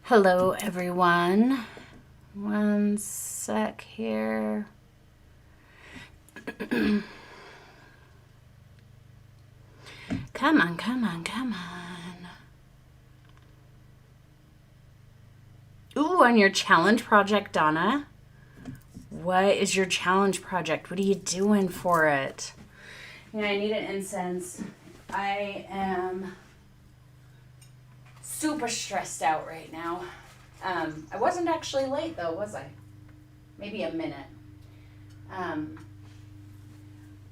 Hello, everyone. One sec here. Come on, come on, come on. Ooh, on your challenge project, Donna. What is your challenge project? What are you doing for it? Yeah, I need an incense. I am super stressed out right now. I wasn't actually late though, was I? Maybe a minute.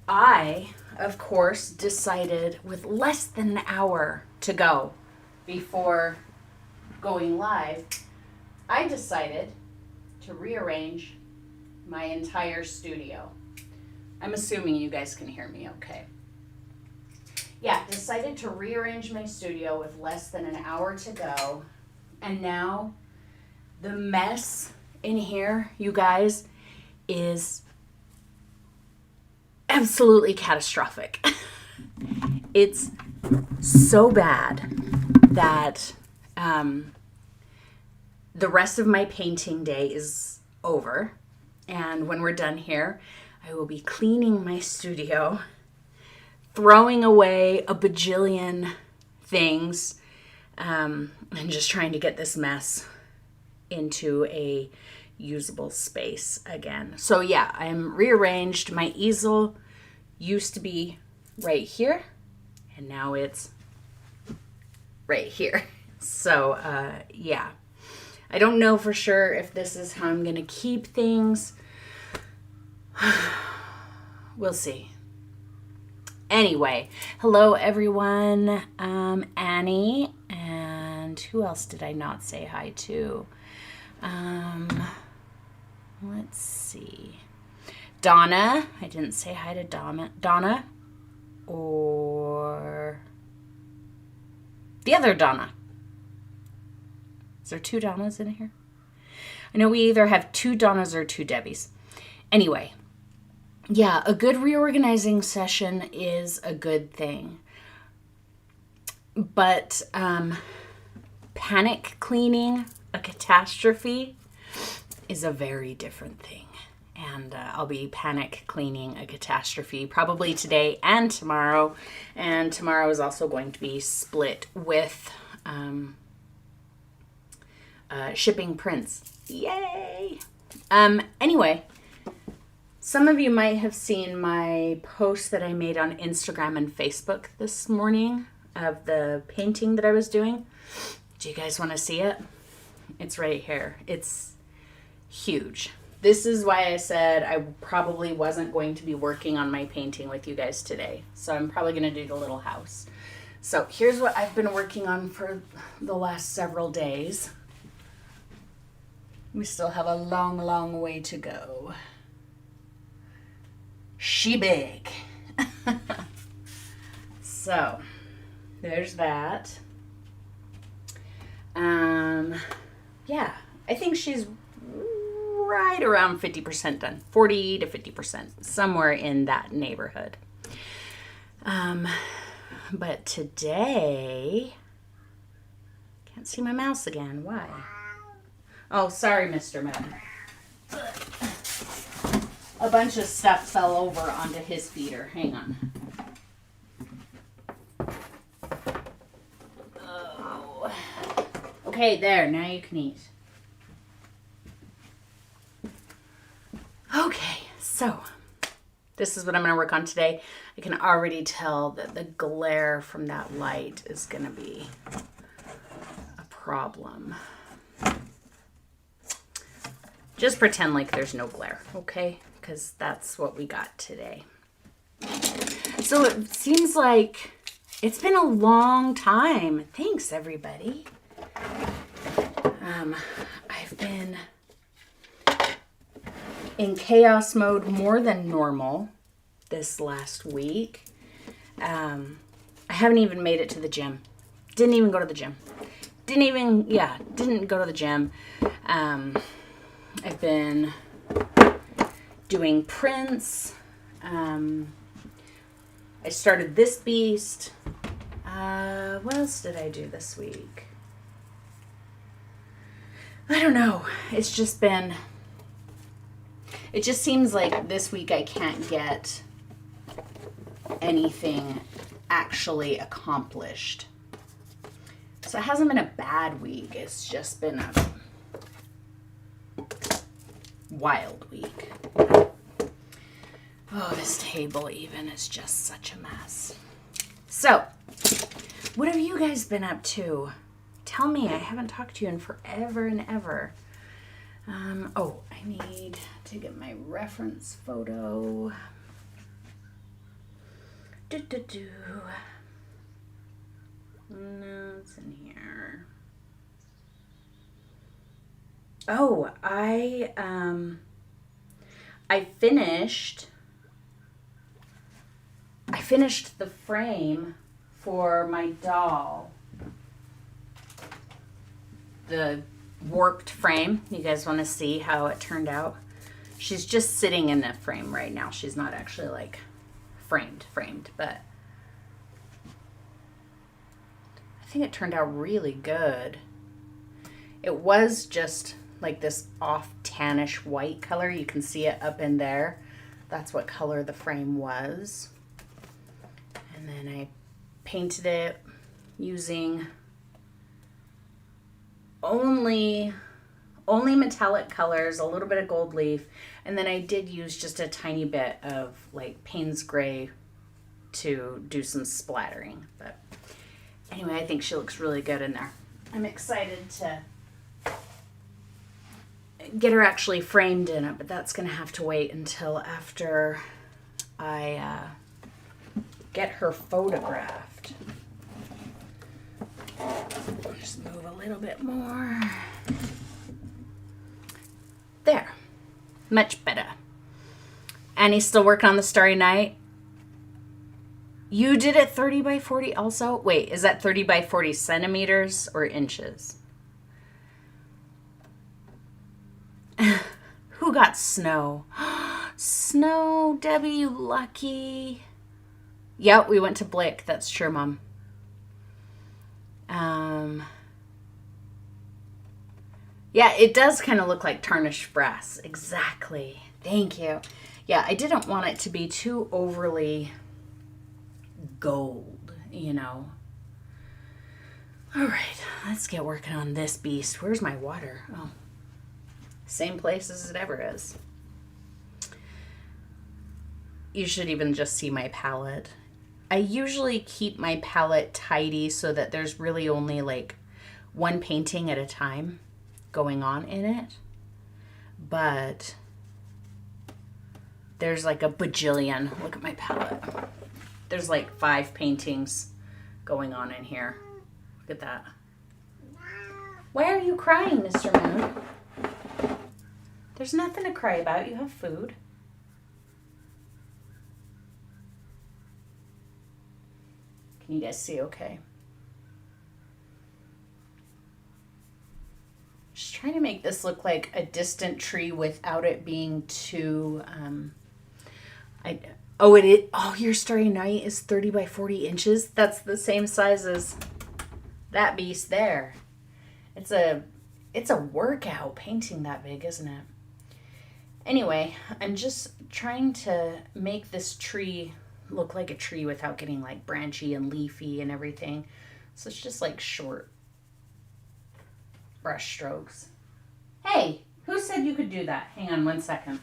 I, of course, decided with less than an hour to go before going live, I decided to rearrange my entire studio. I'm assuming you guys can hear me okay. Yeah, decided to rearrange my studio with less than an hour to go. And now the mess in here, you guys, is absolutely catastrophic. It's so bad that the rest of my painting day is over. And when we're done here, I will be cleaning my studio, throwing away a bajillion things, and just trying to get this mess into a usable space again. So yeah, I'm rearranged. My easel used to be right here, and now it's right here. So yeah, I don't know for sure if this is how I'm gonna keep things. We'll see. Anyway, hello everyone. Annie, and who else did I not say hi to? Let's see. Donna. I didn't say hi to Donna. Or the other Donna. Is there two Donnas in here? I know we either have two Donnas or two Debbies. Anyway, yeah, a good reorganizing session is a good thing. But panic cleaning, a catastrophe, is a very different thing. And I'll be panic cleaning a catastrophe probably today and tomorrow. And tomorrow is also going to be split with shipping prints. Yay! Anyway, some of you might have seen my post that I made on Instagram and Facebook this morning of the painting that I was doing. Do you guys want to see it? It's right here. It's huge. This is why I said I probably wasn't going to be working on my painting with you guys today. So I'm probably going to do the little house. So here's what I've been working on for the last several days. We still have a long, long way to go. She big. So there's that. Yeah, I think she's right around 50% done, 40 to 50%, somewhere in that neighborhood. But today, can't see my mouse again. Why? Oh, sorry, Mr. Madden. A bunch of stuff fell over onto his feeder. Hang on. Oh. Okay, there. Now you can eat. Okay, so this is what I'm going to work on today. I can already tell that the glare from that light is going to be a problem. Just pretend like there's no glare, okay? Because that's what we got today. So it seems like it's been a long time. Thanks, everybody. I've been in chaos mode more than normal this last week. I haven't even made it to the gym. Didn't even go to the gym. Didn't go to the gym. I've been doing prints. I started this beast. What else did I do this week? I don't know. It's just been, it just seems like this week I can't get anything actually accomplished. So it hasn't been a bad week. It's just been a wild week. Oh, this table even is just such a mess. So, what have you guys been up to? Tell me. I haven't talked to you in forever and ever. Oh, I need to get my reference photo. No, it's in here. Oh, I finished the frame for my doll. The warped frame. You guys want to see how it turned out? She's just sitting in the frame right now. She's not actually like framed, but I think it turned out really good. It was just like this off tannish white color. You can see it up in there. That's what color the frame was. And then I painted it using only metallic colors, a little bit of gold leaf, and then I did use just a tiny bit of like Payne's Gray to do some splattering. But anyway, I think she looks really good in there. I'm excited to get her actually framed in it, but that's going to have to wait until after I get her photographed. I'll just move a little bit more. There. Much better. Annie's still working on the Starry Night. You did it 30 by 40 also? Wait, is that 30 by 40 centimeters or inches? Who got snow? Snow, Debbie, you lucky. Yep, we went to Blick. That's true, Mom. Yeah, it does kind of look like tarnished brass. Exactly. Thank you. Yeah, I didn't want it to be too overly gold, you know. All right, let's get working on this beast. Where's my water? Oh, same place as it ever is. You should even just see my palette. I usually keep my palette tidy so that there's really only like one painting at a time going on in it. But there's like a bajillion. Look at my palette. There's like 5 paintings going on in here. Look at that. Why are you crying, Mr. Moon? There's nothing to cry about. You have food. Can you guys see okay? Just trying to make this look like a distant tree without it being too, your Starry Night is 30 by 40 inches. That's the same size as that beast there. It's a workout painting that big, isn't it? Anyway, I'm just trying to make this tree look like a tree without getting like branchy and leafy and everything. So it's just like short brush strokes. Hey, who said you could do that? Hang on 1 second.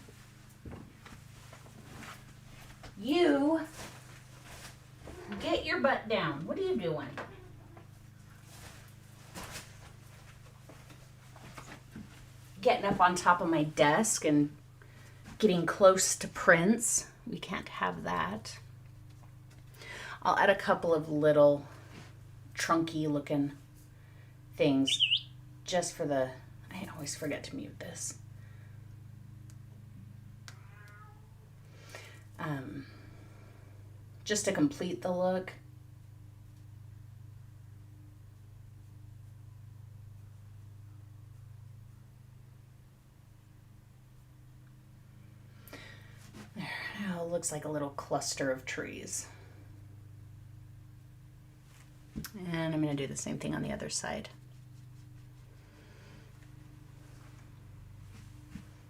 You get your butt down. What are you doing? Getting up on top of my desk and getting close to Prince. We can't have that. I'll add a couple of little trunky looking things just for the, I always forget to mute this. Just to complete the look. There, now it looks like a little cluster of trees. And I'm going to do the same thing on the other side.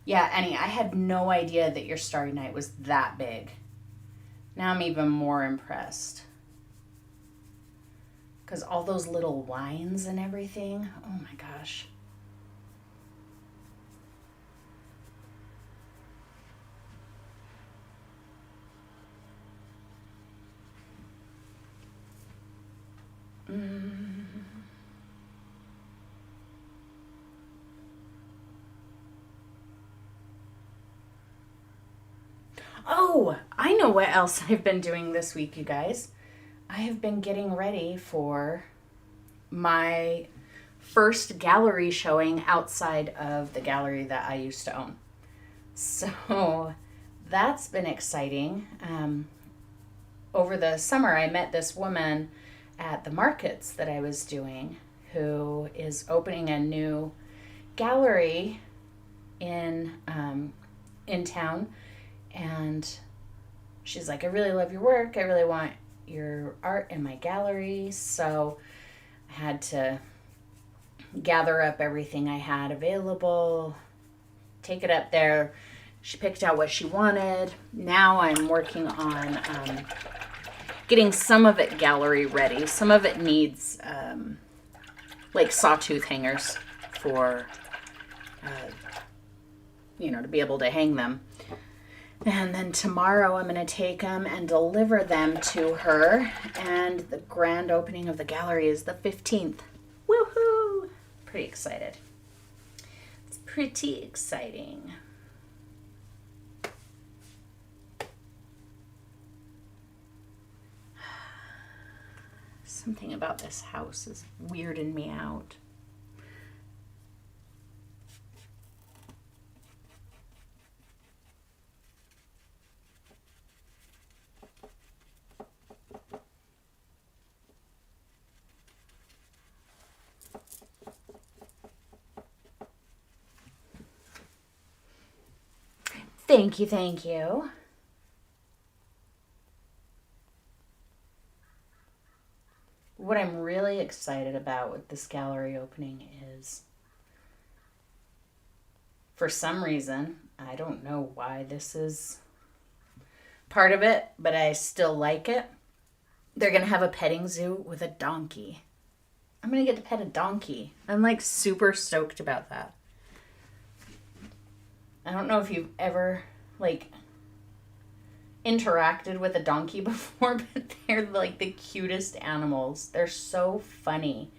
Yeah, Annie, I had no idea that your Starry Night was that big. Now I'm even more impressed. Because all those little lines and everything. Oh my gosh. Oh, I know what else I've been doing this week, you guys. I have been getting ready for my first gallery showing outside of the gallery that I used to own. So that's been exciting. Over the summer, I met this woman at the markets that I was doing who is opening a new gallery in town, and she's like, I really love your work. I really want your art in my gallery. So I had to gather up everything I had available, take it up there. She picked out what she wanted. Now I'm working on getting some of it gallery ready. Some of it needs like sawtooth hangers for, to be able to hang them. And then tomorrow I'm going to take them and deliver them to her. And the grand opening of the gallery is the 15th. Woohoo! Pretty excited. It's pretty exciting. Something about this house is weirding me out. Thank you, thank you. What I'm really excited about with this gallery opening is, for some reason, I don't know why this is part of it, but I still like it. They're going to have a petting zoo with a donkey. I'm going to get to pet a donkey. I'm like super stoked about that. I don't know if you've ever like interacted with a donkey before, but they're like the cutest animals. They're so funny,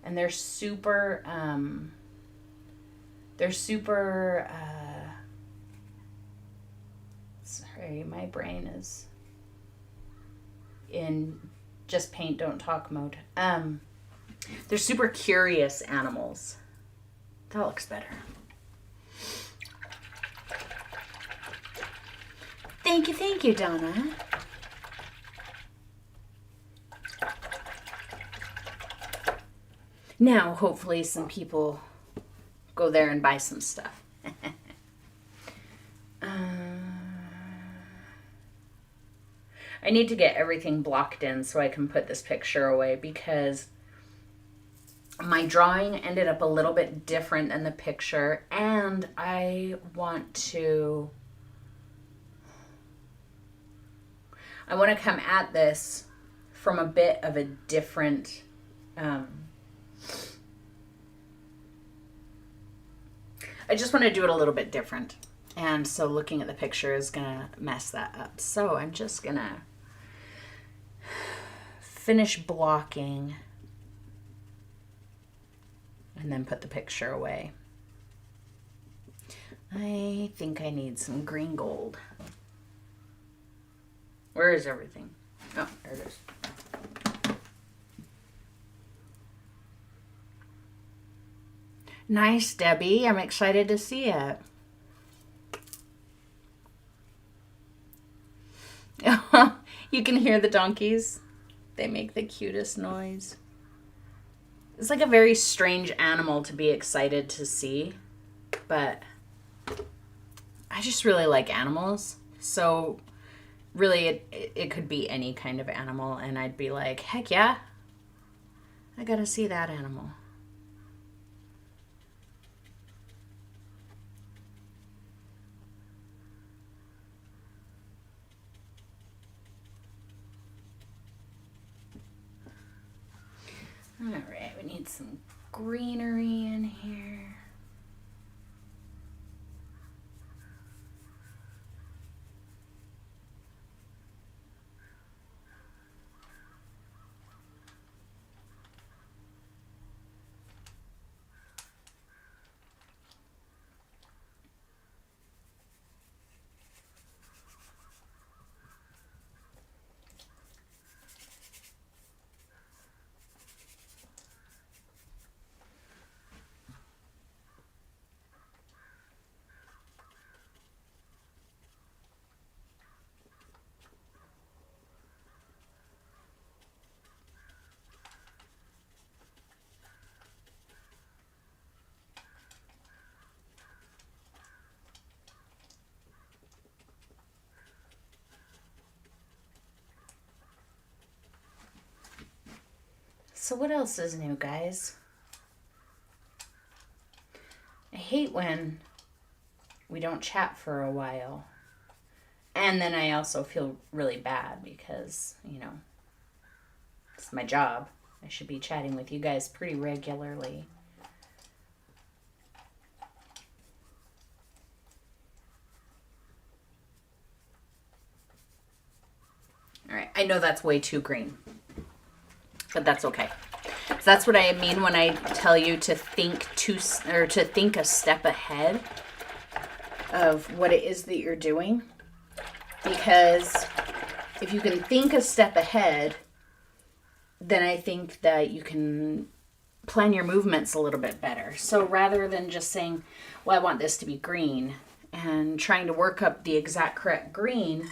and they're super sorry, my brain is in just paint don't talk mode. They're super curious animals. That looks better. Thank you, Donna. Now, hopefully, some people go there and buy some stuff. I need to get everything blocked in so I can put this picture away, because my drawing ended up a little bit different than the picture, and I want to come at this from a bit of a different I just want to do it a little bit different. And so looking at the picture is going to mess that up. So I'm just going to finish blocking and then put the picture away. I think I need some green gold. Where is everything? Oh, there it is. Nice, Debbie. I'm excited to see it. You can hear the donkeys. They make the cutest noise. It's like a very strange animal to be excited to see, but I just really like animals. So really, it could be any kind of animal, and I'd be like, heck yeah, I gotta see that animal. All right, we need some greenery in here. So what else is new, guys? I hate when we don't chat for a while. And then I also feel really bad because, you know, it's my job. I should be chatting with you guys pretty regularly. All right, I know that's way too green, but that's okay. So that's what I mean when I tell you to think to think a step ahead of what it is that you're doing. Because if you can think a step ahead, then I think that you can plan your movements a little bit better. So rather than just saying, well, I want this to be green, and trying to work up the exact correct green,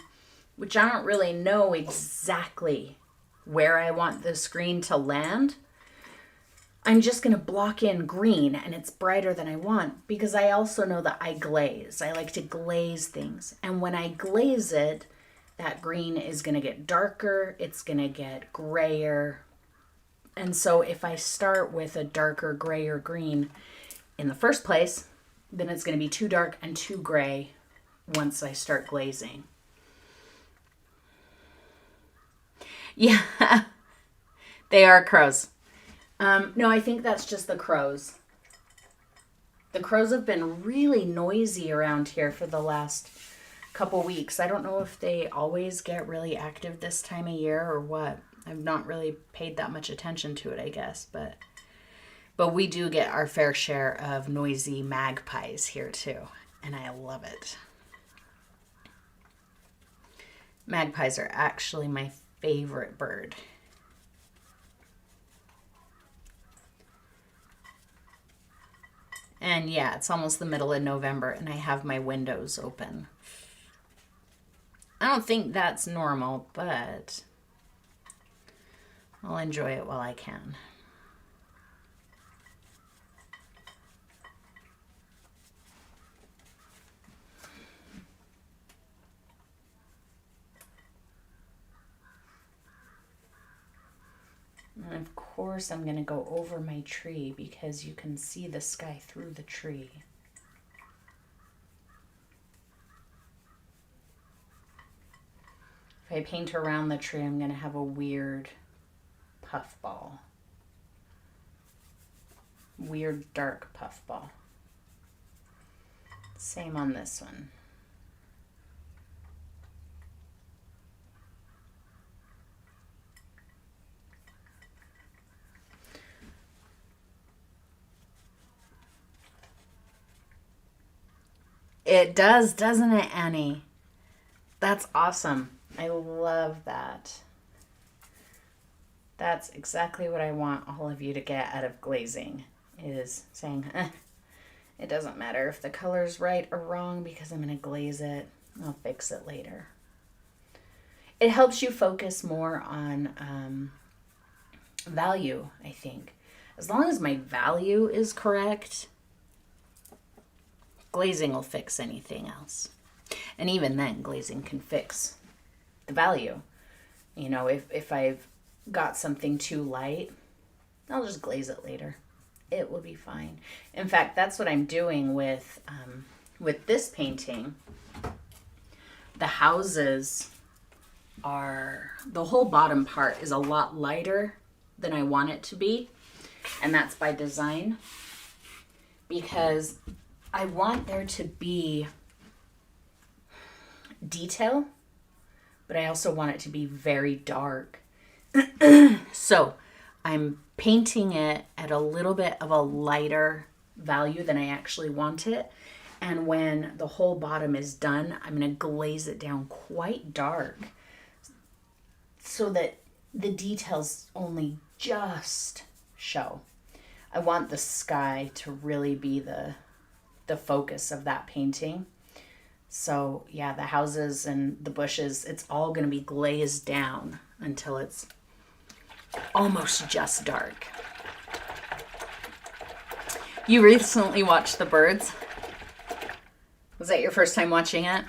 which I don't really know exactly where I want this green to land, I'm just going to block in green and it's brighter than I want, because I also know that I glaze. I like to glaze things. And when I glaze it, that green is going to get darker. It's going to get grayer. And so if I start with a darker, grayer green in the first place, then it's going to be too dark and too gray once I start glazing. Yeah, they are crows. No, I think that's just the crows. The crows have been really noisy around here for the last couple weeks. I don't know if they always get really active this time of year or what. I've not really paid that much attention to it, I guess. But we do get our fair share of noisy magpies here too, and I love it. Magpies are actually my favorite bird. And yeah, it's almost the middle of November and I have my windows open. I don't think that's normal, but I'll enjoy it while I can. And of course I'm going to go over my tree because you can see the sky through the tree. If I paint around the tree, I'm going to have a weird puffball. Weird dark puffball. Same on this one. It does, doesn't it, Annie? That's awesome. I love that. That's exactly what I want all of you to get out of glazing, is saying, it doesn't matter if the color's right or wrong because I'm going to glaze it. I'll fix it later. It helps you focus more on value, I think. As long as my value is correct, glazing will fix anything else. And even then, glazing can fix the value. You know, if I've got something too light, I'll just glaze it later. It will be fine. In fact, that's what I'm doing with this painting. The houses are, the whole bottom part is a lot lighter than I want it to be. And that's by design, because I want there to be detail, but I also want it to be very dark. So I'm painting it at a little bit of a lighter value than I actually want it. And when the whole bottom is done, I'm going to glaze it down quite dark so that the details only just show. I want the sky to really be the focus of that painting. So yeah, the houses and the bushes, it's all going to be glazed down until it's almost just dark. You recently watched The Birds. Was that your first time watching it?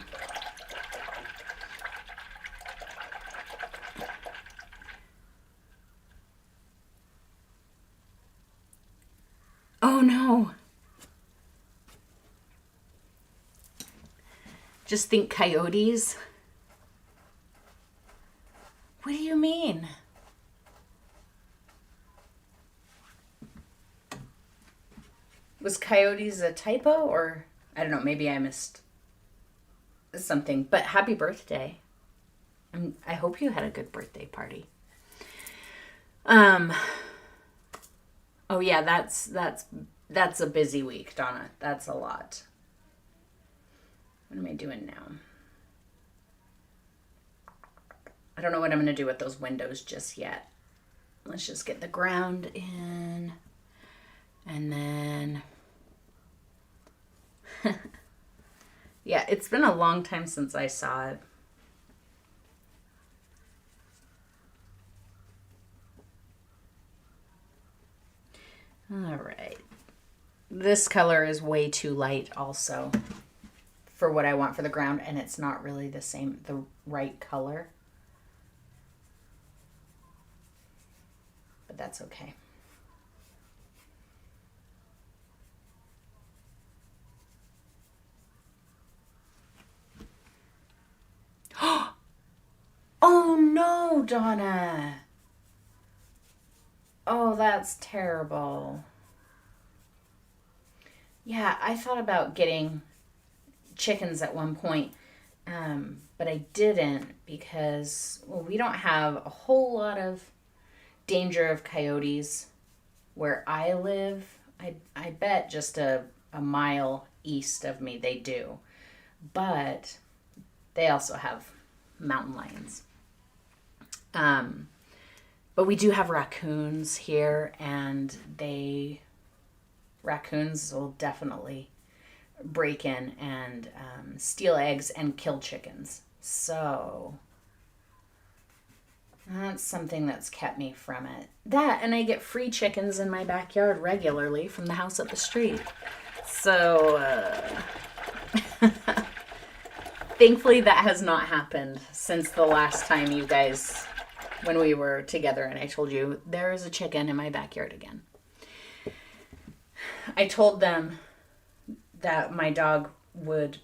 Oh no. Just think coyotes. What do you mean? Was coyotes a typo, or I don't know, maybe I missed something. But happy birthday. I hope you had a good birthday party. Oh yeah, that's a busy week, Donna. That's a lot. What am I doing now? I don't know what I'm going to do with those windows just yet. Let's just get the ground in. And then... yeah, it's been a long time since I saw it. All right. This color is way too light also for what I want for the ground, and it's not really the right color. But that's okay. Oh no, Donna. Oh, that's terrible. Yeah, I thought about getting chickens at one point, but I didn't because, well, we don't have a whole lot of danger of coyotes where I live. I bet just a mile east of me they do. But they also have mountain lions. But we do have raccoons here, and raccoons will definitely break in and steal eggs and kill chickens. So that's something that's kept me from it. That, and I get free chickens in my backyard regularly from the house up the street. So thankfully that has not happened since the last time you guys, when we were together and I told you there is a chicken in my backyard again. I told them that my dog would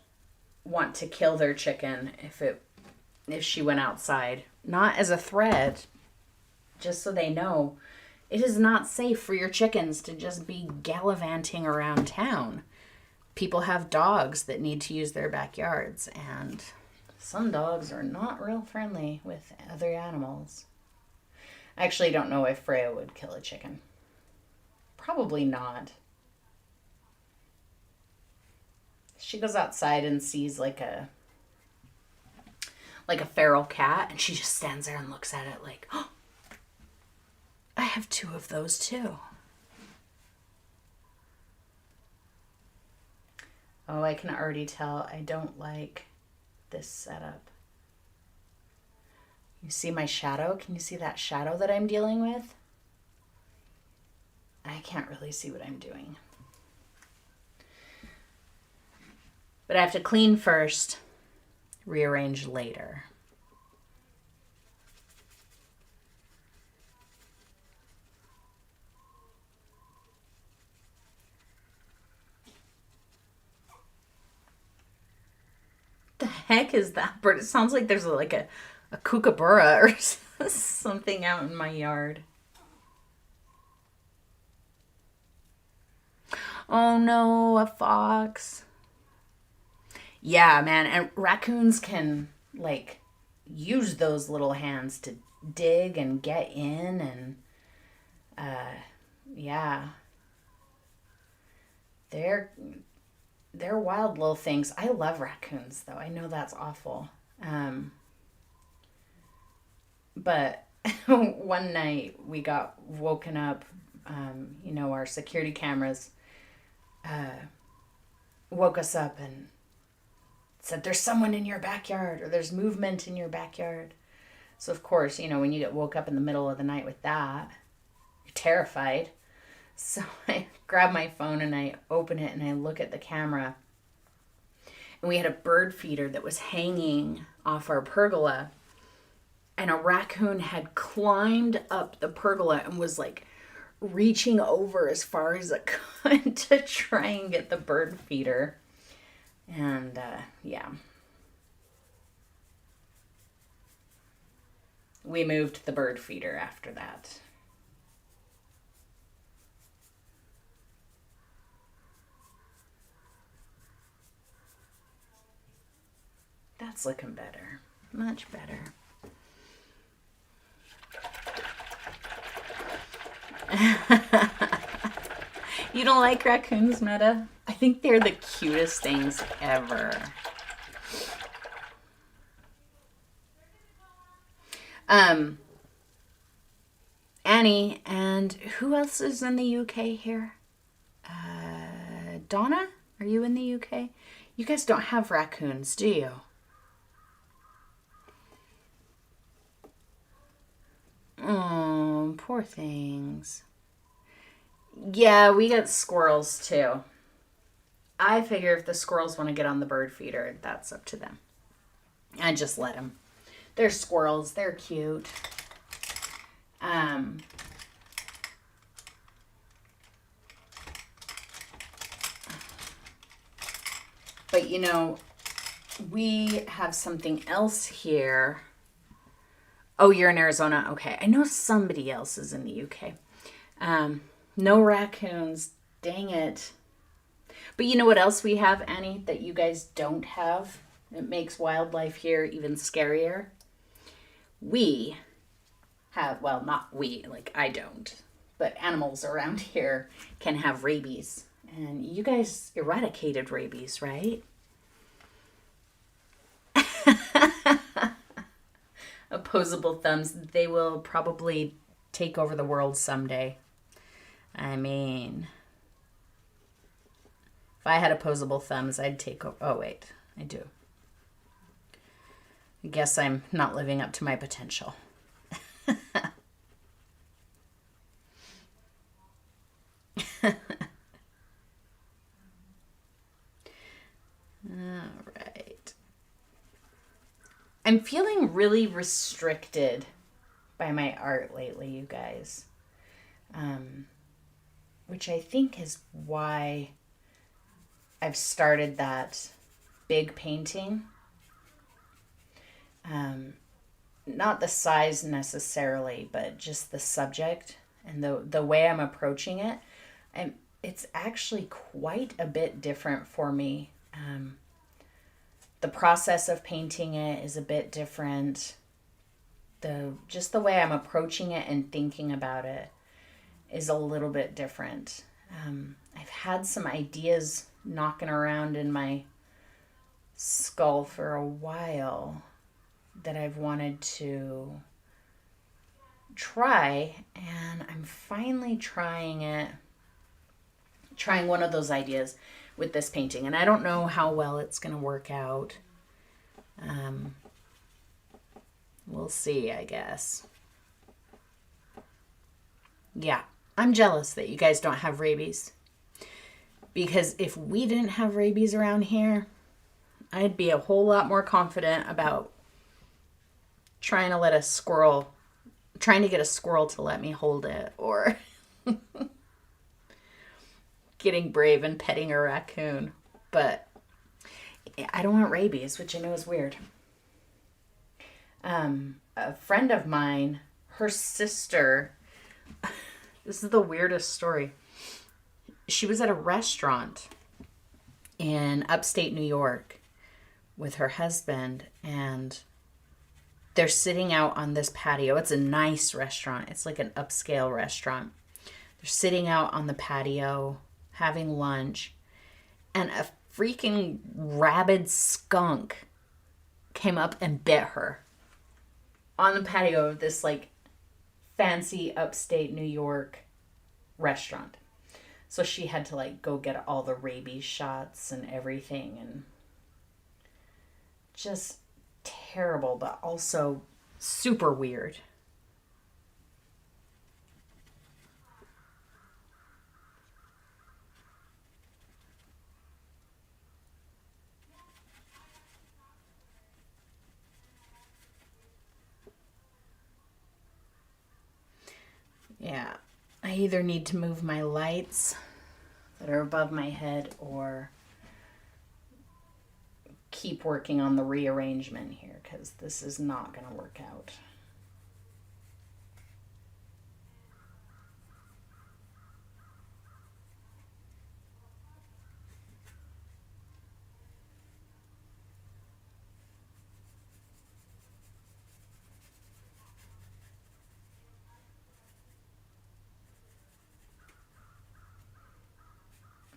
want to kill their chicken if she went outside. Not as a threat, just so they know it is not safe for your chickens to just be gallivanting around town. People have dogs that need to use their backyards, and some dogs are not real friendly with other animals. I actually don't know if Freya would kill a chicken. Probably not. She goes outside and sees like a feral cat, and she just stands there and looks at it like, oh, I have 2 of those too. Oh, I can already tell I don't like this setup. You see my shadow? Can you see that shadow that I'm dealing with? I can't really see what I'm doing. But I have to clean first, rearrange later. The heck is that bird? It sounds like there's like a kookaburra or something out in my yard. Oh no, a fox. Yeah, man. And raccoons can, like, use those little hands to dig and get in. And, yeah, they're, they're wild little things. I love raccoons, though. I know that's awful. Um, but one night we got woken up. Our security cameras woke us up and said, "There's someone in your backyard," or "There's movement in your backyard." So, of course, when you get woke up in the middle of the night with that, you're terrified. So I grab my phone and I open it and I look at the camera. And we had a bird feeder that was hanging off our pergola. And a raccoon had climbed up the pergola and was like reaching over as far as it could to try and get the bird feeder. And yeah, we moved the bird feeder after that. That's looking better. Much better. You don't like raccoons, Meta? I think they're the cutest things ever. Um, Annie, and who else is in the UK here? Donna? Are you in the UK? You guys don't have raccoons, do you? Oh, poor things. Yeah, we get squirrels too. I figure if the squirrels want to get on the bird feeder, that's up to them. I just let them. They're squirrels. They're cute. Um, but we have something else here. Oh, you're in Arizona. Okay. I know somebody else is in the UK. No raccoons. Dang it. But you know what else we have, Annie, that you guys don't have? It makes wildlife here even scarier. We have, well, not we, like I don't, but animals around here can have rabies. And you guys eradicated rabies, right? Opposable thumbs, they will probably take over the world someday. I mean, if I had opposable thumbs, I'd take over. Oh, wait, I do. I guess I'm not living up to my potential. All right. I'm feeling really restricted by my art lately, you guys. Which I think is why I've started that big painting. Not the size necessarily, but just the subject and the way I'm approaching it. And it's actually quite a bit different for me. The process of painting it is a bit different. Just the way I'm approaching it and thinking about it is a little bit different. I've had some ideas knocking around in my skull for a while that I've wanted to try, and I'm finally trying one of those ideas with this painting, and I don't know how well it's going to work out. We'll see, I guess. Yeah, I'm jealous that you guys don't have rabies. Because if we didn't have rabies around here, I'd be a whole lot more confident about trying to get a squirrel to let me hold it, or getting brave and petting a raccoon. But I don't want rabies, which I know is weird. A friend of mine, her sister, this is the weirdest story. she was at a restaurant in upstate New York with her husband, and they're sitting out on this patio. It's a nice restaurant. It's like an upscale restaurant. They're sitting out on the patio having lunch, and a freaking rabid skunk came up and bit her on the patio of this like fancy upstate New York restaurant. So she had to like go get all the rabies shots and everything, and just terrible, but also super weird. Yeah, I either need to move my lights that are above my head or keep working on the rearrangement here, because this is not going to work out.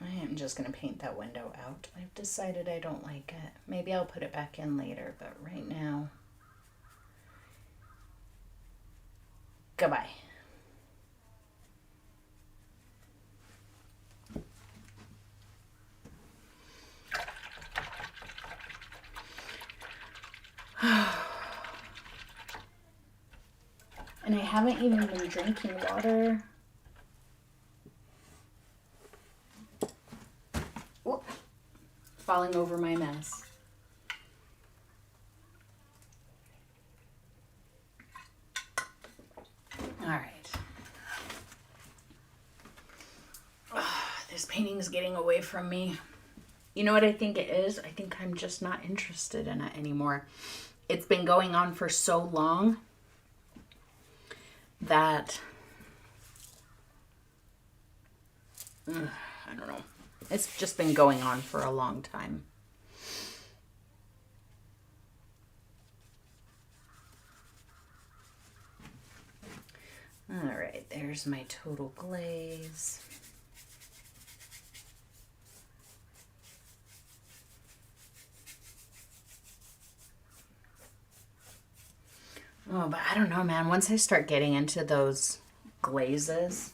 I am just going to paint that window out. I've decided I don't like it. Maybe I'll put it back in later, but right now, goodbye. And I haven't even been drinking water. Whoop. Falling over my mess. All right. This painting is getting away from me. You know what I think it is? I think I'm just not interested in it anymore. It's been going on for so long that I don't know. It's just been going on for a long time. All right, there's my total glaze. Oh, but I don't know, man. Once I start getting into those glazes,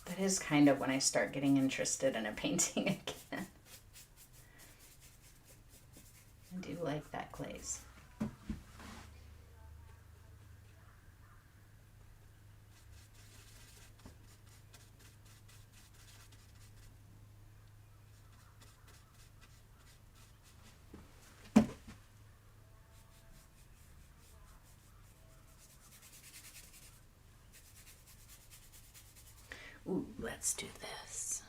that is kind of when I start getting interested in a painting again. I do like that glaze. Ooh, let's do this.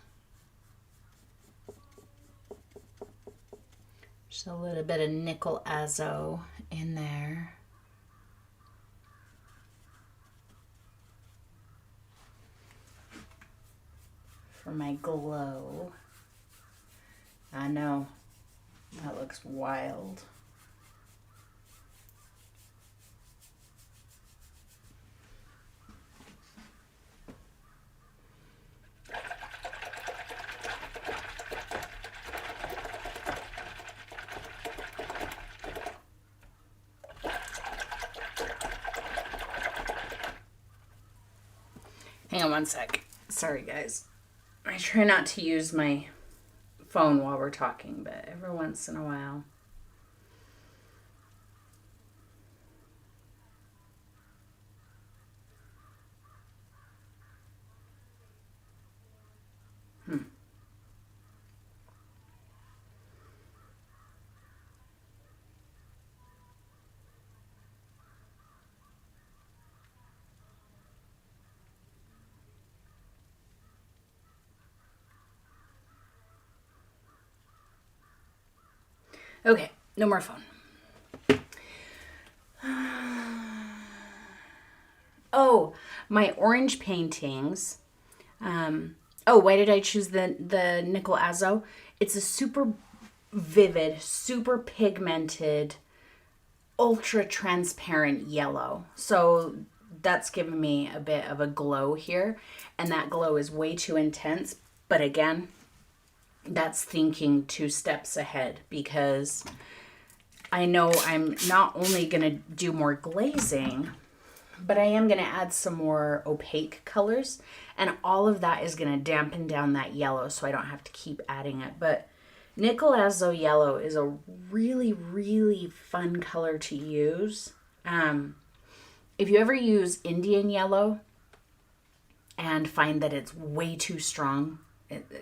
Just a little bit of nickel azo in there. For my glow. I know, that looks wild. Hang on one sec. Sorry, guys. I try not to use my phone while we're talking, but every once in a while. Okay, no more phone. Oh, my orange paintings. Oh, why did I choose the Nickel Azo? It's a super vivid, super pigmented, ultra transparent yellow. So that's given me a bit of a glow here, and that glow is way too intense. But again, that's thinking 2 steps ahead, because I know I'm not only going to do more glazing, but I am going to add some more opaque colors, and all of that is going to dampen down that yellow so I don't have to keep adding it. But Nickel Azo Yellow is a really, really fun color to use. If you ever use Indian Yellow and find that it's way too strong,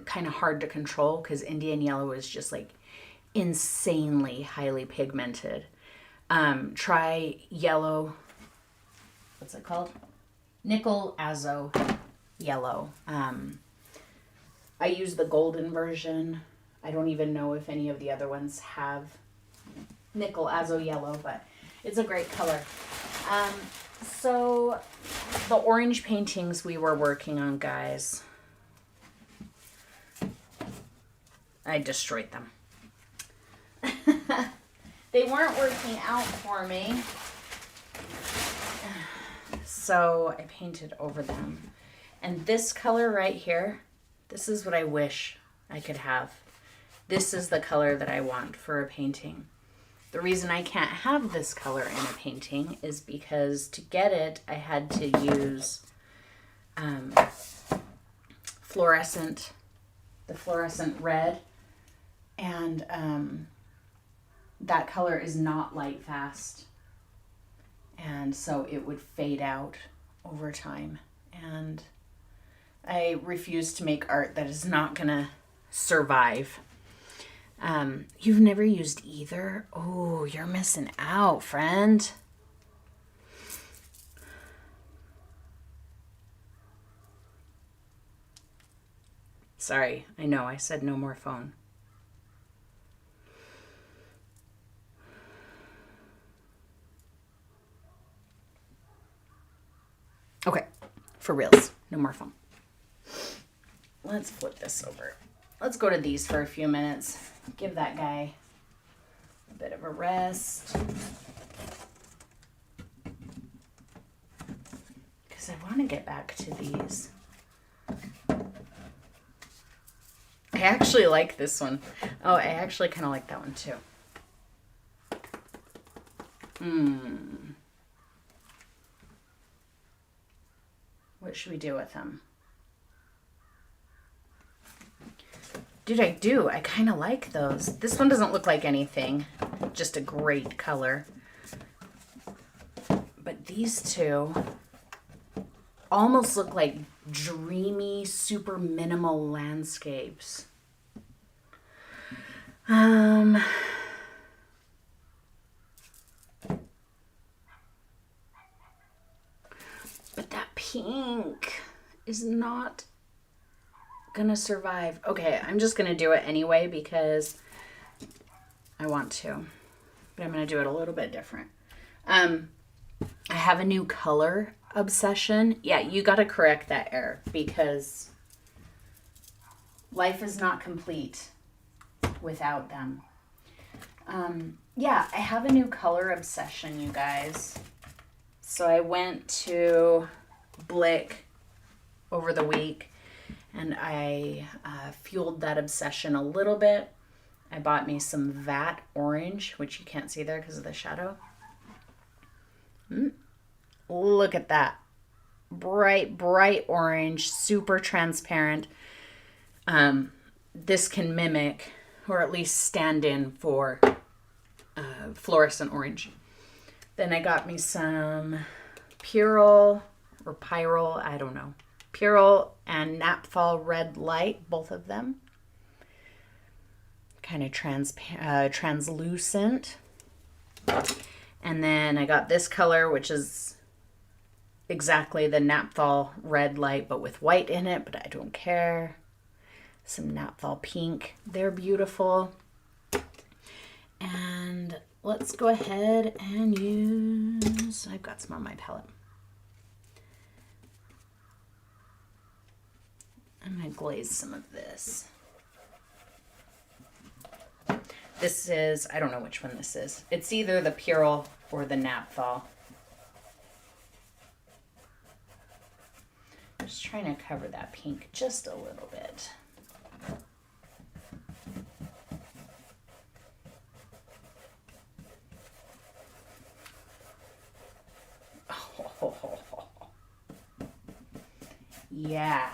kind of hard to control, because Indian Yellow is just like insanely highly pigmented. Try yellow. What's it called? Nickel Azo Yellow. I use the golden version. I don't even know if any of the other ones have Nickel Azo Yellow, but it's a great color. So the orange paintings we were working on, guys, I destroyed them. They weren't working out for me, so I painted over them. And this color right here, this is what I wish I could have. This is the color that I want for a painting. The reason I can't have this color in a painting is because to get it, I had to use the fluorescent red, and that color is not light fast, and so it would fade out over time, and I refuse to make art that is not gonna survive. You've never used either? Oh, you're missing out, friend. Sorry, I know I said no more phone. Okay, for reals, no more phone. Let's flip this over. Let's go to these for a few minutes. Give that guy a bit of a rest. Because I want to get back to these. I actually like this one. Oh, I actually kind of like that one too. What should we do with them? Dude, I do. I kind of like those. This one doesn't look like anything. Just a great color. But these two almost look like dreamy, super minimal landscapes. But that pink is not gonna survive. Okay, I'm just gonna do it anyway because I want to, but I'm gonna do it a little bit different. I have a new color obsession. Yeah, you gotta correct that error because life is not complete without them. Yeah, I have a new color obsession, you guys. So I went to Blick over the week and I fueled that obsession a little bit. I bought me some Vat Orange, which you can't see there because of the shadow. Look at that. Bright, bright orange, super transparent. This can mimic, or at least stand in for, fluorescent orange. Then I got me some Purell or Pyrol, I don't know. Purell and Napthol Red Light, both of them. Kind of translucent. And then I got this color, which is exactly the Napthol Red Light, but with white in it, but I don't care. Some Napthol Pink. They're beautiful. And let's go ahead and use, I've got some on my palette. I'm going to glaze some of this. This is, I don't know which one this is. It's either the Purell or the Naphthol. Just trying to cover that pink just a little bit. Oh, yeah.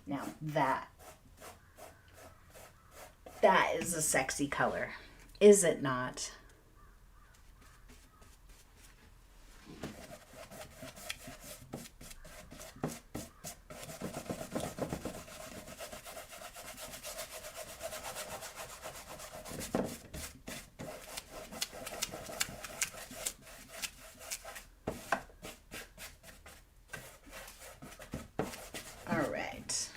Now that is a sexy color, is it not? All right.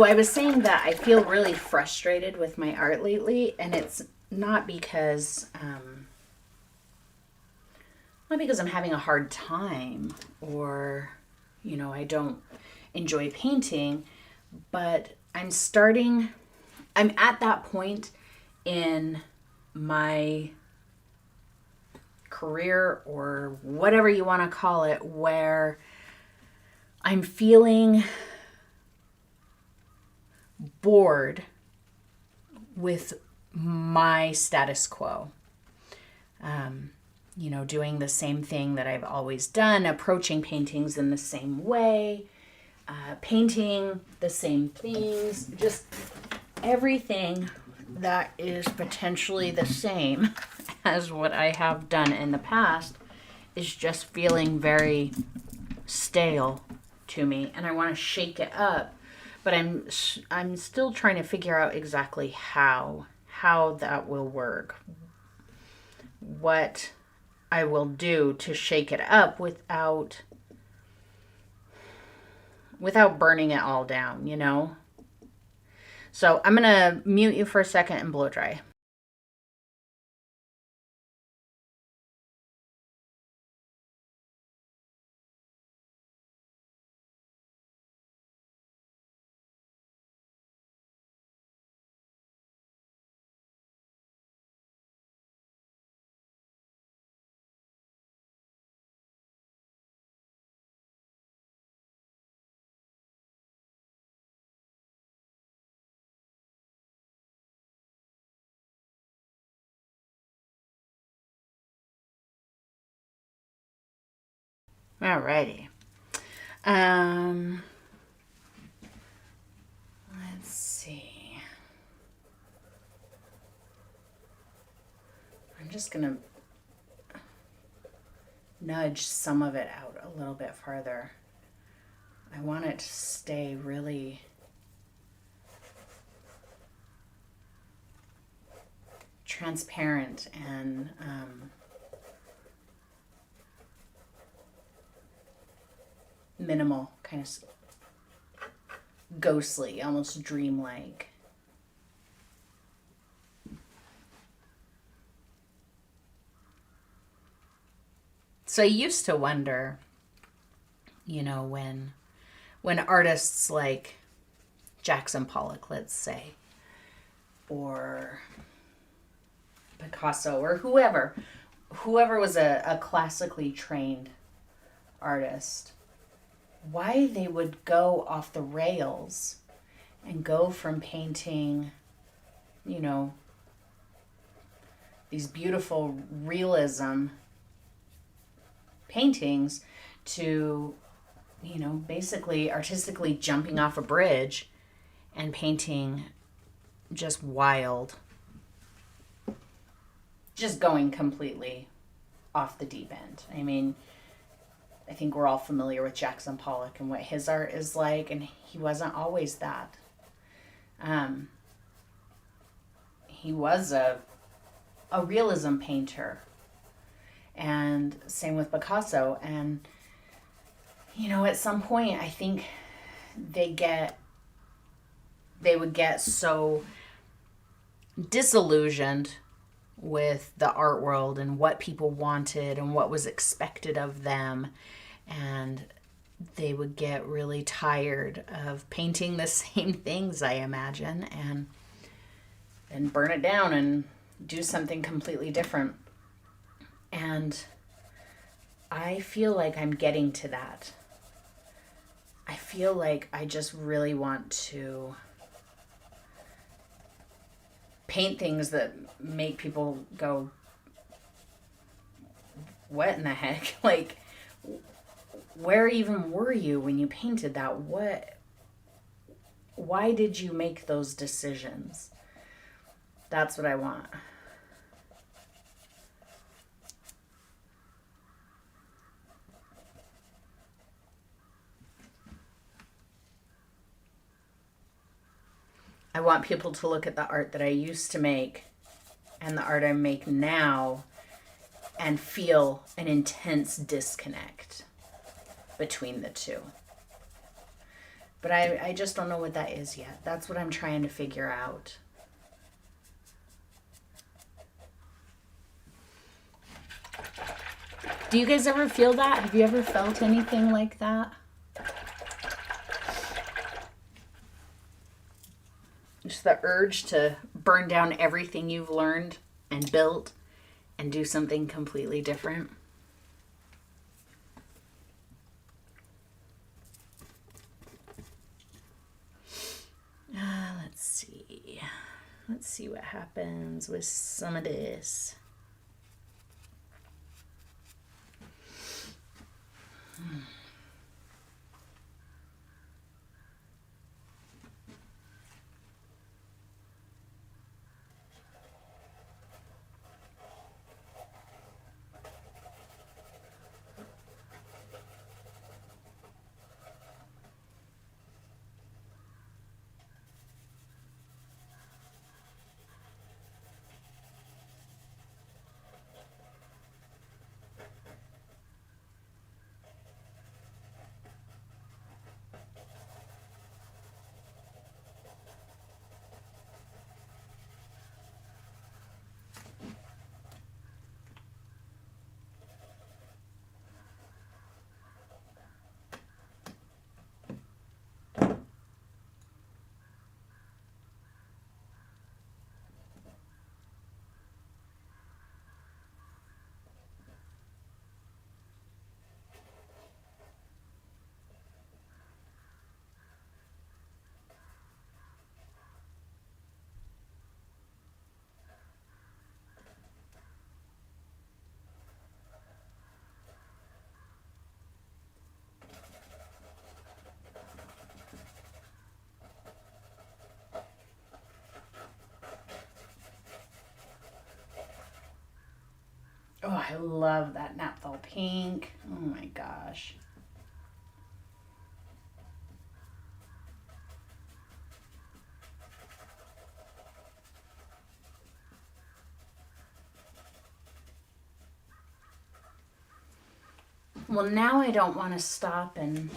I was saying that I feel really frustrated with my art lately, and it's not because I'm having a hard time or, I don't enjoy painting, but I'm at that point in my career or whatever you want to call it, where I'm feeling bored with my status quo. Doing the same thing that I've always done, approaching paintings in the same way, painting the same things, just everything that is potentially the same as what I have done in the past is just feeling very stale to me, and I want to shake it up. But I'm still trying to figure out exactly how that will work. What I will do to shake it up without burning it all down, So I'm going to mute you for a second and blow dry. Alrighty. Let's see. I'm just gonna nudge some of it out a little bit farther. I want it to stay really transparent and minimal, kind of ghostly, almost dreamlike. So I used to wonder, when artists like Jackson Pollock, let's say, or Picasso, or whoever was a classically trained artist, why they would go off the rails and go from painting, these beautiful realism paintings to, basically artistically jumping off a bridge and painting just wild, just going completely off the deep end. I mean, I think we're all familiar with Jackson Pollock and what his art is like, and he wasn't always that. He was a realism painter, And same with Picasso. And, you know, at some point, I think they would get so disillusioned with the art world and what people wanted and what was expected of them. And they would get really tired of painting the same things, I imagine, and burn it down and do something completely different. And I feel like I'm getting to that. I feel like I just really want to paint things that make people go, what in the heck? Like, where even were you when you painted that? Why did you make those decisions? That's what I want. I want people to look at the art that I used to make and the art I make now and feel an intense disconnect between the two. But I just don't know what that is yet. That's what I'm trying to figure out. Do you guys ever feel that? Have you ever felt anything like that? Just the urge to burn down everything you've learned and built and do something completely different. Let's see. Let's see what happens with some of this. Oh, I love that naphtha pink. Oh my gosh. Well, now I don't want to stop and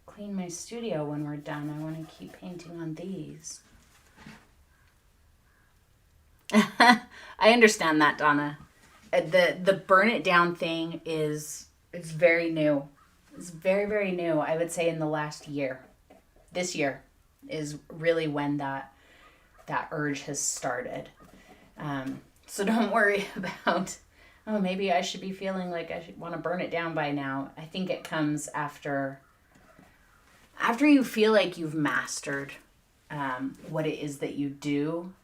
clean my studio when we're done. I want to keep painting on these. I understand that, Donna. The burn it down thing it's very new. It's very, very new. I would say in the last year. This year is really when that urge has started. So don't worry about, oh, maybe I should be feeling like I should want to burn it down by now. I think it comes after you feel like you've mastered what it is that you do.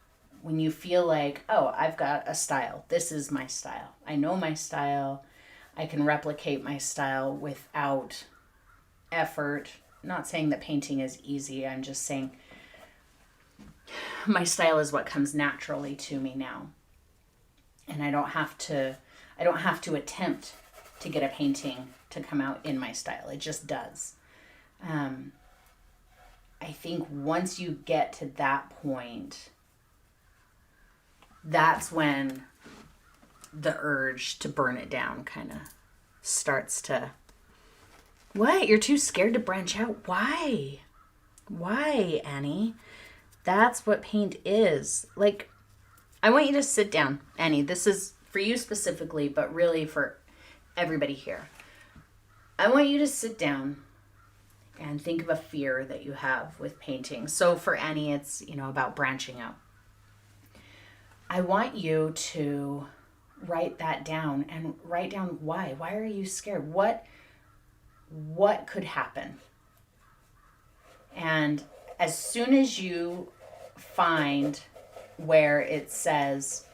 When you feel like, oh, I've got a style. This is my style. I know my style. I can replicate my style without effort. I'm not saying that painting is easy. I'm just saying my style is what comes naturally to me now. And I don't have to attempt to get a painting to come out in my style. It just does. I think once you get to that point, that's when the urge to burn it down kind of starts to... What? You're too scared to branch out? Why? Why, Annie? That's what paint is. Like, I want you to sit down, Annie. This is for you specifically, but really for everybody here. I want you to sit down and think of a fear that you have with painting. So for Annie, it's, about branching out. I want you to write that down and write down why. Why are you scared? What could happen? And as soon as you find where it says,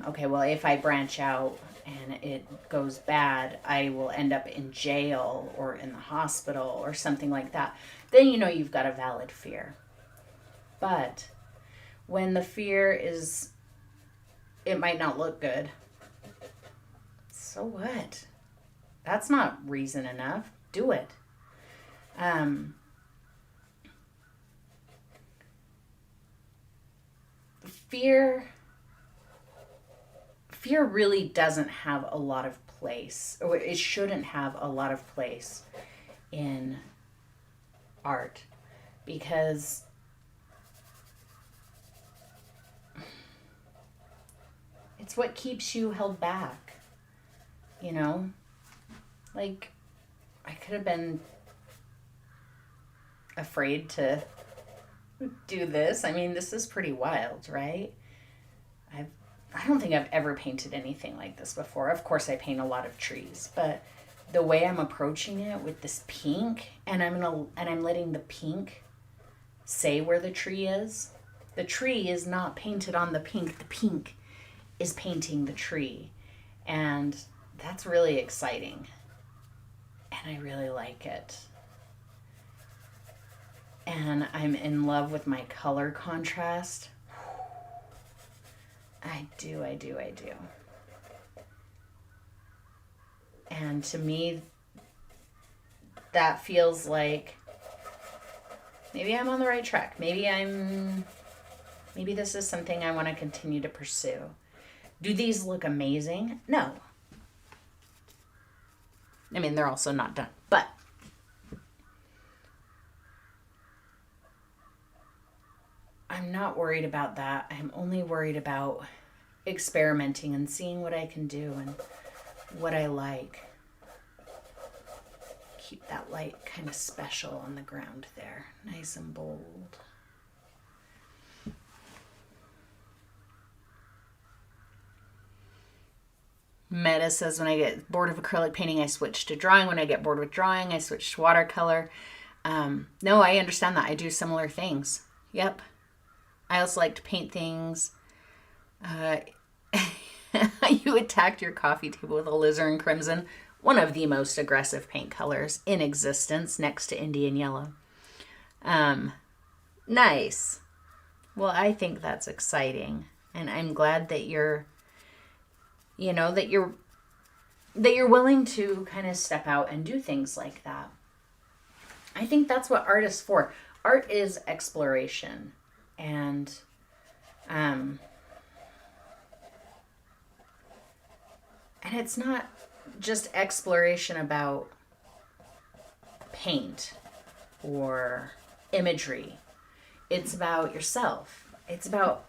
okay, well, if I branch out and it goes bad, I will end up in jail or in the hospital or something like that, then you've got a valid fear. But when the fear is, it might not look good, so what? That's not reason enough. Do it. Fear really doesn't have a lot of place, or it shouldn't have a lot of place in art, because it's what keeps you held back, Like, I could have been afraid to do this. I mean, this is pretty wild, right? I don't think I've ever painted anything like this before. Of course, I paint a lot of trees, but the way I'm approaching it with this pink, and I'm letting the pink say where the tree is. The tree is not painted on the pink. The pink is painting the tree, and that's really exciting. And I really like it. And I'm in love with my color contrast. I do. And to me, that feels like maybe I'm on the right track. Maybe this is something I want to continue to pursue. Do these look amazing? No. I mean, they're also not done, but I'm not worried about that. I'm only worried about experimenting and seeing what I can do and what I like. Keep that light kind of special on the ground there, nice and bold. Meta says, when I get bored of acrylic painting, I switch to drawing. When I get bored with drawing, I switch to watercolor. No, I understand that. I do similar things. Yep. I also like to paint things. You attacked your coffee table with alizarin crimson, one of the most aggressive paint colors in existence, next to Indian yellow. Nice. Well, I think that's exciting, and I'm glad that you're willing to kind of step out and do things like that. I think that's what art is for. Art is exploration, and it's not just exploration about paint or imagery. It's about yourself. It's about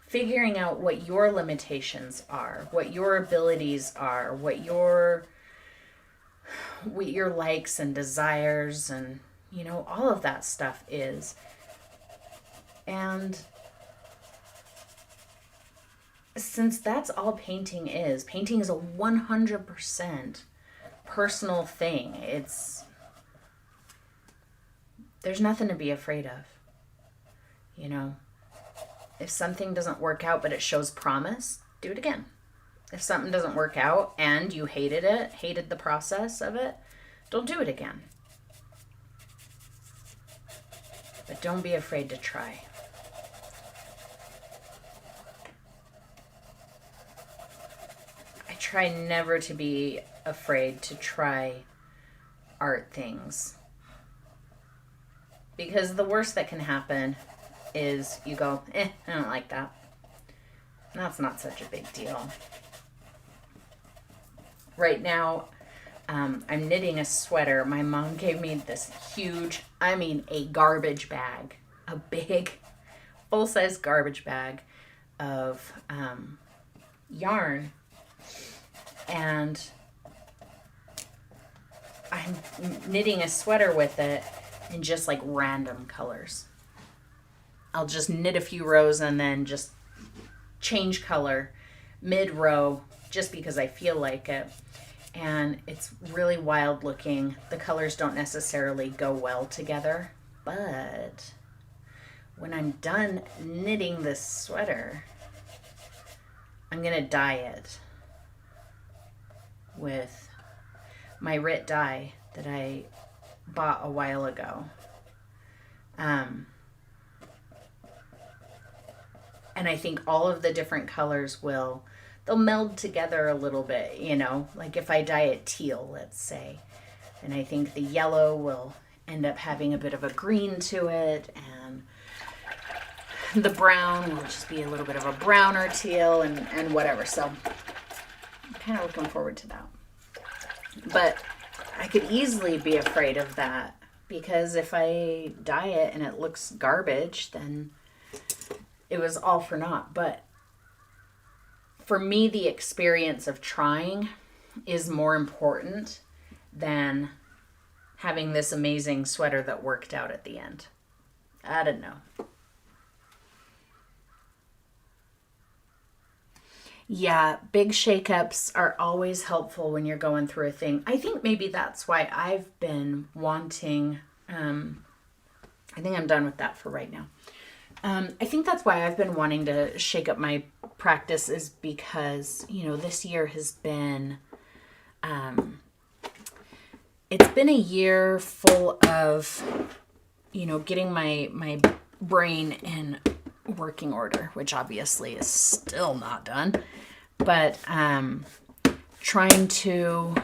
figuring out what your limitations are, what your abilities are, what your likes and desires and, all of that stuff is. And since that's all painting is a 100% personal thing. There's nothing to be afraid of, If something doesn't work out but it shows promise, do it again. If something doesn't work out and you hated the process of it, don't do it again. But don't be afraid to try. I try never to be afraid to try art things. Because the worst that can happen is you go, I don't like that. That's not such a big deal. Right now, I'm knitting a sweater. My mom gave me this huge, I mean, a garbage bag, a big, full-size garbage bag of yarn. And I'm knitting a sweater with it in just like random colors. I'll just knit a few rows and then just change color mid-row just because I feel like it. And it's really wild looking. The colors don't necessarily go well together, but when I'm done knitting this sweater, I'm gonna dye it with my Rit dye that I bought a while ago. And I think all of the different colors they'll meld together a little bit, you know, like if I dye it teal, let's say, and I think the yellow will end up having a bit of a green to it, and the brown will just be a little bit of a browner teal and whatever. So I'm kind of looking forward to that. But I could easily be afraid of that, because if I dye it and it looks garbage, then it was all for naught. But for me, the experience of trying is more important than having this amazing sweater that worked out at the end. I don't know. Yeah, big shakeups are always helpful when you're going through a thing. I think maybe that's why I've been wanting, I think I'm done with that for right now. I think that's why I've been wanting to shake up my practice, is because, you know, this year has been, it's been a year full of, you know, getting my brain in working order, which obviously is still not done, but trying to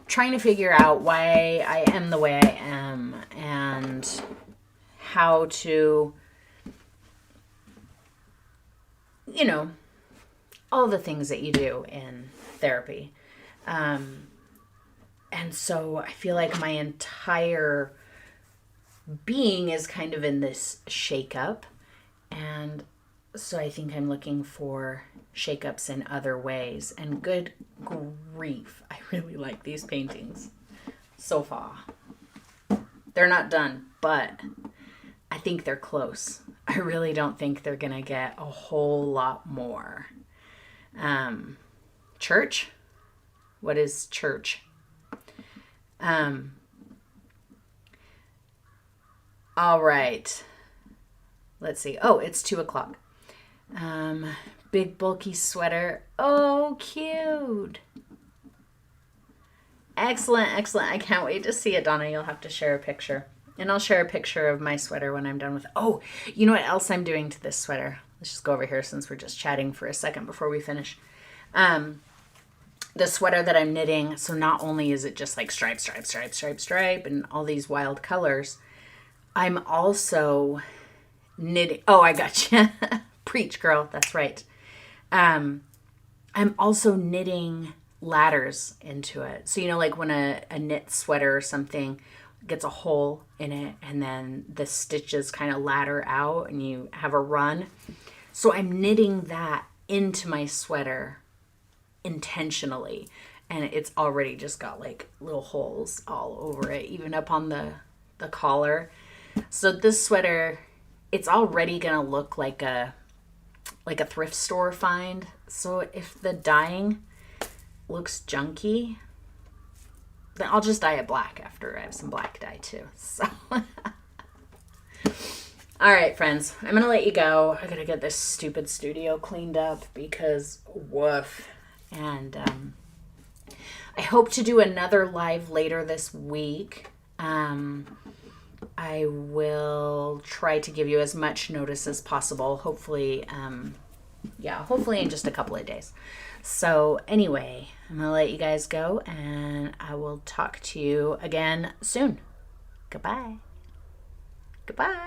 figure out why I am the way I am, and how to, you know, all the things that you do in therapy. And so I feel like my entire being is kind of in this shakeup. And so I think I'm looking for shakeups in other ways. And good grief, I really like these paintings so far. They're not done, but I think they're close. I really don't think they're going to get a whole lot more. Church? What is church? All right. Let's see. Oh, it's 2:00. Big bulky sweater. Oh, cute. Excellent, excellent. I can't wait to see it, Donna. You'll have to share a picture. And I'll share a picture of my sweater when I'm done with it. Oh, you know what else I'm doing to this sweater? Let's just go over here since we're just chatting for a second before we finish. The sweater that I'm knitting, so not only is it just like stripe, stripe, stripe, stripe, stripe, and all these wild colors, I'm also knitting. Oh, I gotcha. Preach, girl. That's right. I'm also knitting ladders into it. So, you know, like when a knit sweater or something gets a hole in it and then the stitches kind of ladder out and you have a run. So I'm knitting that into my sweater intentionally. And it's already just got like little holes all over it, even up on the collar. So this sweater, it's already going to look like a thrift store find. So if the dyeing looks junky, then I'll just dye it black after I have some black dye too. So, all right, friends, I'm going to let you go. I got to get this stupid studio cleaned up because woof. And I hope to do another live later this week. I will try to give you as much notice as possible. Hopefully, hopefully in just a couple of days. So anyway, I'm going to let you guys go, and I will talk to you again soon. Goodbye. Goodbye.